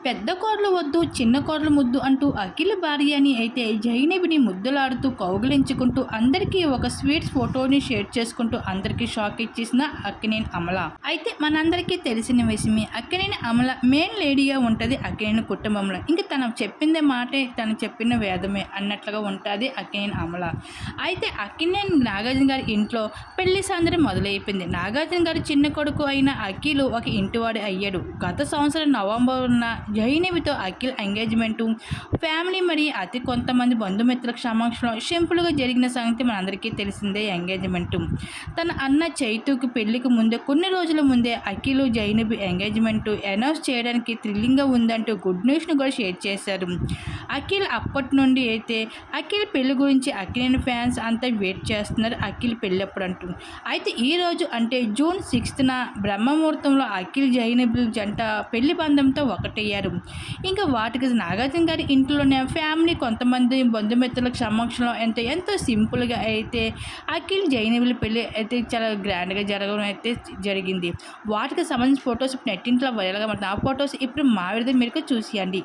పెద్ద కోడలు వద్దు చిన్న కోడలు ముద్దు అంటూ అఖిల భార్య అని అయితే జైనబిని ముద్దులాడుతూ కౌగిలించుకుంటూ అందరికీ ఒక స్వీట్స్ ఫోటోని షేర్ చేసుకుంటూ అందరికీ షాక్ ఇచ్చేసిన అక్కినేని అమల. అయితే మనందరికీ తెలిసిన విషయమే, అక్కినేని అమల మెయిన్ లేడీగా ఉంటుంది అక్కినేని కుటుంబంలో. ఇంకా తను చెప్పిందే మాటే, తను చెప్పిన వేదమే అన్నట్లుగా ఉంటుంది అక్కినేని అమల. అయితే అక్కినేని నాగార్జున గారి ఇంట్లో పెళ్లి సందడి మొదలైపోయింది. నాగార్జున గారి చిన్న కొడుకు అయిన అఖిల్ ఒక ఇంటివాడు అయ్యాడు. గత సంవత్సరం నవంబర్న జైనవితో అఖిల్ ఎంగేజ్మెంటు ఫ్యామిలీ మరియు అతి కొంతమంది బంధుమిత్రుల సమక్షంలో సింపుల్గా జరిగిన సంగతి మనందరికీ తెలిసిందే. ఎంగేజ్మెంటు తన అన్న చైతుకి పెళ్లికి ముందే కొన్ని రోజుల ముందే అఖిల్ జైనబి ఎంగేజ్మెంటు అనౌన్స్ చేయడానికి థ్రిల్లింగ్గా ఉందంటూ గుడ్ న్యూస్ను కూడా షేర్ చేశారు అఖిల్. అప్పటి నుండి అయితే అఖిల్ పెళ్లి గురించి అక్కినేని ఫ్యాన్స్ అంతా వెయిట్ చేస్తున్నారు, అఖిల్ పెళ్ళప్పుడు అంటూ. అయితే ఈరోజు అంటే జూన్ 6న బ్రహ్మముహూర్తంలో అఖిల్ జైనబుల్ జంట పెళ్లి బంధంతో ఒకటయ్యారు. ఇంకా వాటికి నాగార్జున గారి ఇంట్లోనే ఫ్యామిలీ కొంతమంది బంధుమిత్రుల సమక్షంలో ఎంతో సింపుల్గా అయితే అఖిల్ జైనబుల్ పెళ్లి అయితే చాలా గ్రాండ్గా జరగడం అయితే జరిగింది. వాటికి సంబంధించిన ఫొటోస్ నెట్టింట్లో వైరల్గా మారుతుంది. ఆ ఫొటోస్ ఇప్పుడు మా విడుదల మీరు చూసియండి.